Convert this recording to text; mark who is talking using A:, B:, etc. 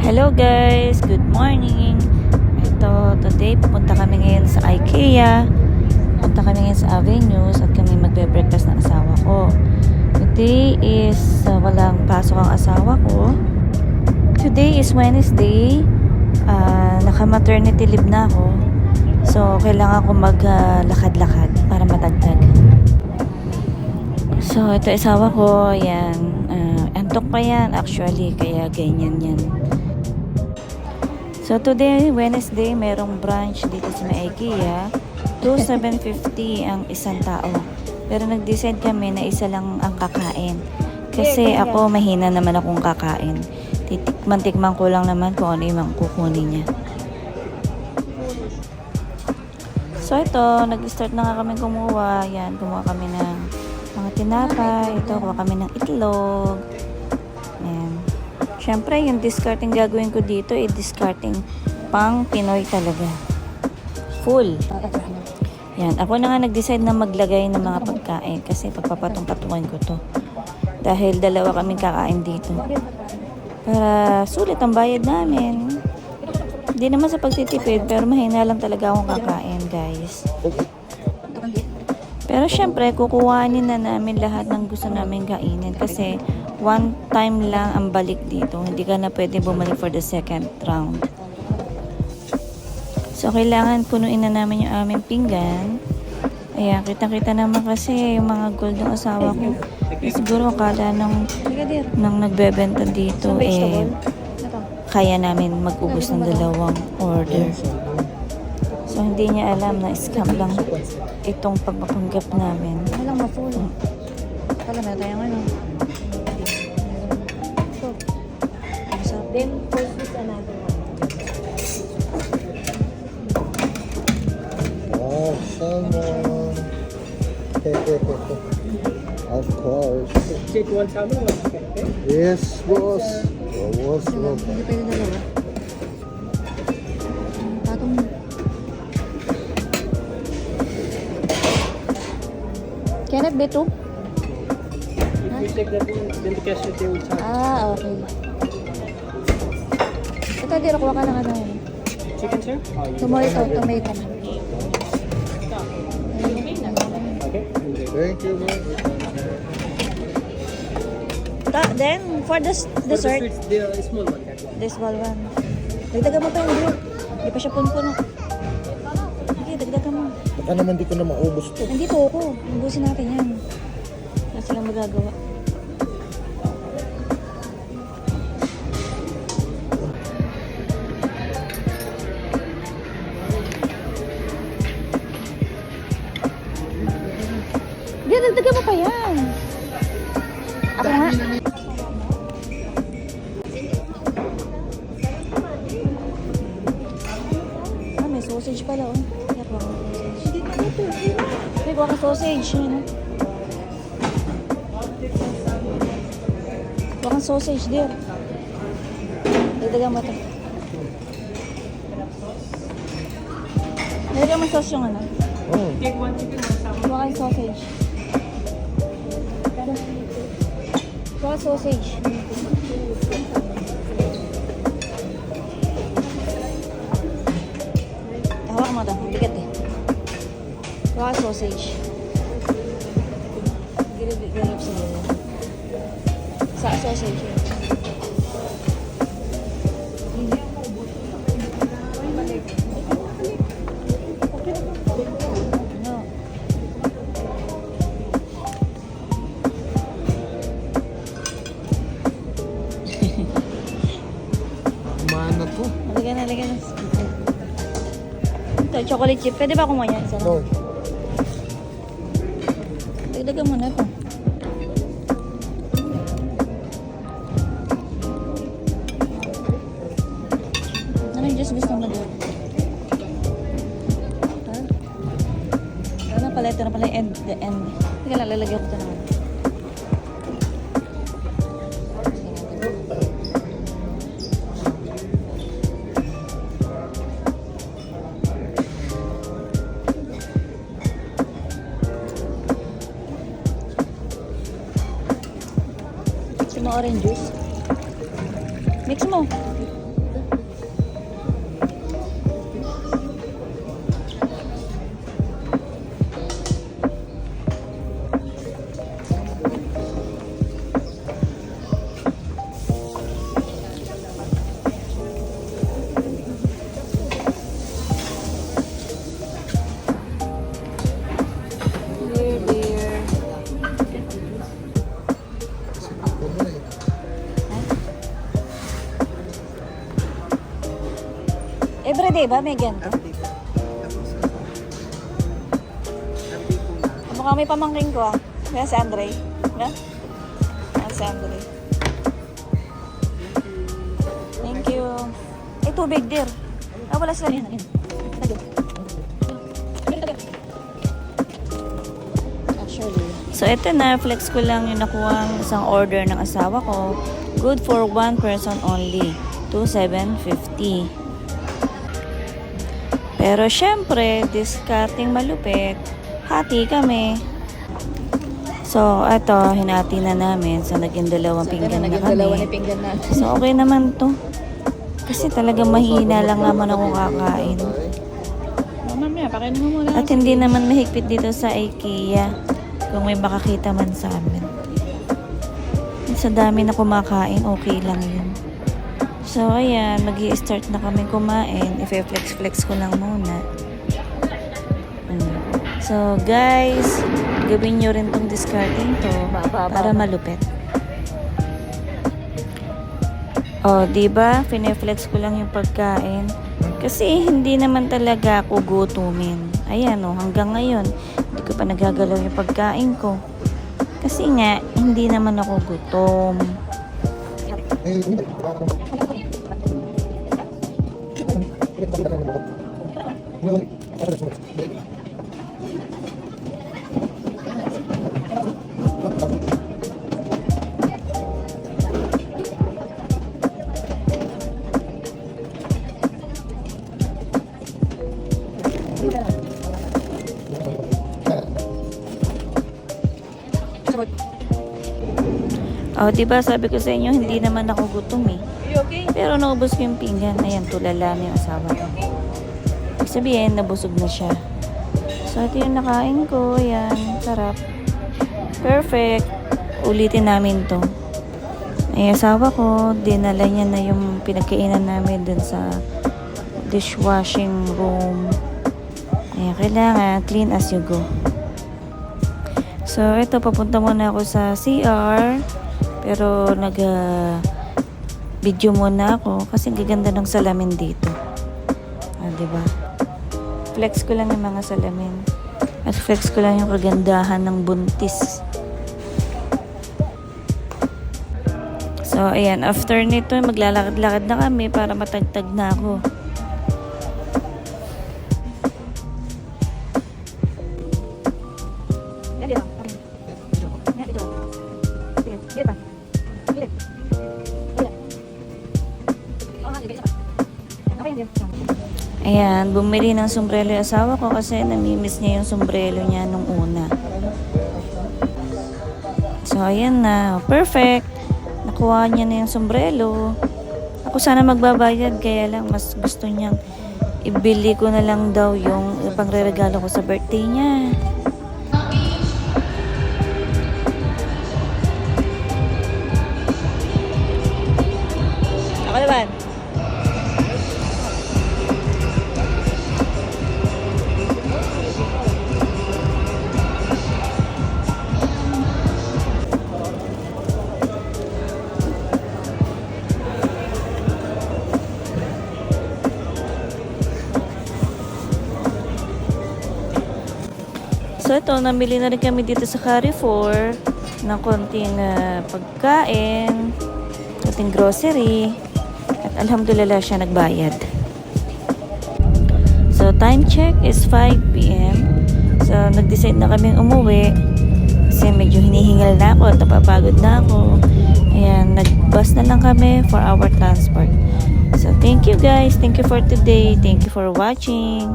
A: Hello guys, good morning. Today pupunta kami ngayon sa IKEA. Pupunta kami ngayon sa Avenues at kami magbe-breakfast ng asawa ko. Today is walang pasok ang asawa ko. Today is Wednesday. Naka-maternity leave na ako. So kailangan ko maglakad-lakad para matagtag. So ito asawa ko, yan. Antok pa yan actually, kaya ganyan yan. So today, Wednesday, merong brunch dito sa IKEA. 2,750 ang isang tao. Pero nag-decide kami na isa lang ang kakain. Kasi ako, mahina naman akong kakain. Tikman ko lang naman kung ano yung kukunin niya. So ito, nag-start na nga kami kumuha. Yan, kumuha kami ng mga tinapay. Ito, kuha kami ng itlog. Yan. Siyempre, yung discarding gagawin ko dito, discarding pang Pinoy talaga. Full. Yan. Ako na nga nag-decide na maglagay ng mga pagkain kasi pagpapatong-patungan ko to. Dahil dalawa kaming kakain dito. Para sulit ang bayad namin. Hindi naman sa pagtitipid, pero mahina lang talaga akong kakain, guys. Pero syempre, kukuhanin na namin lahat ng gusto namin kainin kasi one time lang ang balik dito. Hindi ka na pwede bumalik for the second round. So, kailangan punuin na namin yung aming pinggan. Ayan, kitang-kita naman kasi yung mga gold ng asawa ko. Siguro akala nang nagbebenta dito, kaya namin mag-ubos ng dalawang order. So, hindi niya alam na scam lang itong pagpapanggap namin.
B: Walang mapulo. Kala na tayo ano. So, then, first is another one.
C: Oh, salmon. Of course.
D: Take one salmon, one chicken, okay?
C: Yes, boss. Boss, no.
B: Hindi pwede dalawa. Patong. Can it be two?
D: If you take that one, then the cashier will charge.
B: Okay. Ito, di nakuha ka ng ano.
D: Chicken, sir?
B: Tomato.
D: Okay.
C: Thank you, boss.
B: Then, for the
D: For the
B: dessert,
D: sweets, the small one, that one.
B: this small one. Dagdagan mo pa yung group. Hindi pa siya puno-puno. Sige, dagdagan mo.
C: Baka naman di ko na maubos to.
B: Nandito ako. Ubusin natin yan. Wala silang magagawa. Hindi, dagdagan mo pa yan. Ako nga. May sausage pala, oh. Kaya ko ang sausage. May kuha ka sausage, yun, oh. Kuha kang sausage, dear. Dagdagan mo ito. Dagdagan mo sauce yung ano.
C: Oh.
D: Take one chicken, one salmon.
B: Kuha kang sausage. Kuha kang sausage. Hawak mo ito. Bigat eh. Kuha kang sausage. Gilip sa iyo. Sa sausage yun. Ano?
C: Kumain na to.
B: Halika na. Ito, chocolate chip. Pwede ba kumuha yan? Isa lang.
C: No.
B: Dagdagan mo na ito. Ano yung juice gusto mo doon? Ha? Ano pala? Ito na pala yung the end. Teka lang, lalagyan ko ito naman. Gusto mo orange juice? Mix mo.
A: Everyday ba may ganito? Mukha may pamangking ko ah. Kaya si Andre. Diba? Si Andre. Thank you. Eh, tubig, dear. Ah, wala sila. Ayan, ayan.
B: Actually.
A: So, ito na. Flex ko lang yung nakuha ng isang order ng asawa ko. Good for one person only. 2,750. Pero, syempre, discarding malupit. Hati kami. So, ito, hinati na namin. So, naging dalawang pinggan na
B: Naging
A: kami.
B: dalawa ni pinggan na.
A: So, okay naman to. Kasi talaga mahina lang naman ako kakain.
B: Mamaya, pakainin mo muna.
A: At hindi naman mahigpit dito sa IKEA. Kung may makakita man sa amin. Sa dami na kumakain, okay lang yun. So, ayan, mag-i-start na kami kumain. I-flex-flex ko lang muna. So, guys, gawin nyo rin tong discarding to para malupit. O, diba? Fine-flex ko lang yung pagkain. Kasi hindi naman talaga ako gutumin. Ayan o, hanggang ngayon, hindi ko pa nagagalaw yung pagkain ko. Kasi nga, hindi naman ako gutom. O, diba sabi ko sa inyo, hindi naman ako gutom eh. Pero naubos ko yung pinggan. Ayan, tulala na yung asawa ko. Ibig sabihin, nabusog na siya. So, ito yung nakain ko. Ayan, sarap. Perfect. Ulitin namin to. Ay, asawa ko, dinala niya na yung pinagkainan namin dun sa dishwashing room. Ayan, kailangan clean as you go. So, ito, papunta muna ako sa CR. Pero, video muna ako kasi ang gaganda ng salamin dito. Ah, diba? Flex ko lang yung mga salamin. At flex ko lang yung kagandahan ng buntis. So, ayan. After nito, maglalakad-lakad na kami para matagtag na ako. Ayan, bumili ng sombrero yung asawa ko kasi namimiss niya yung sombrero niya nung una. So, ayan na. Perfect. Nakuha niya na yung sombrero. Ako sana magbabayad, kaya lang mas gusto niyang ibili ko na lang daw yung pangreregalo ko sa birthday niya. Ako naman. So ito, namili na rin kami dito sa Carrefour ng konting pagkain, konting grocery, at alhamdulillah siya nagbayad. So time check is 5 PM. So nag-decide na kaming umuwi kasi medyo hinihingal na ako at napapagod na ako. Ayan, nag-bus na lang kami for our transport. So thank you guys, thank you for today, thank you for watching.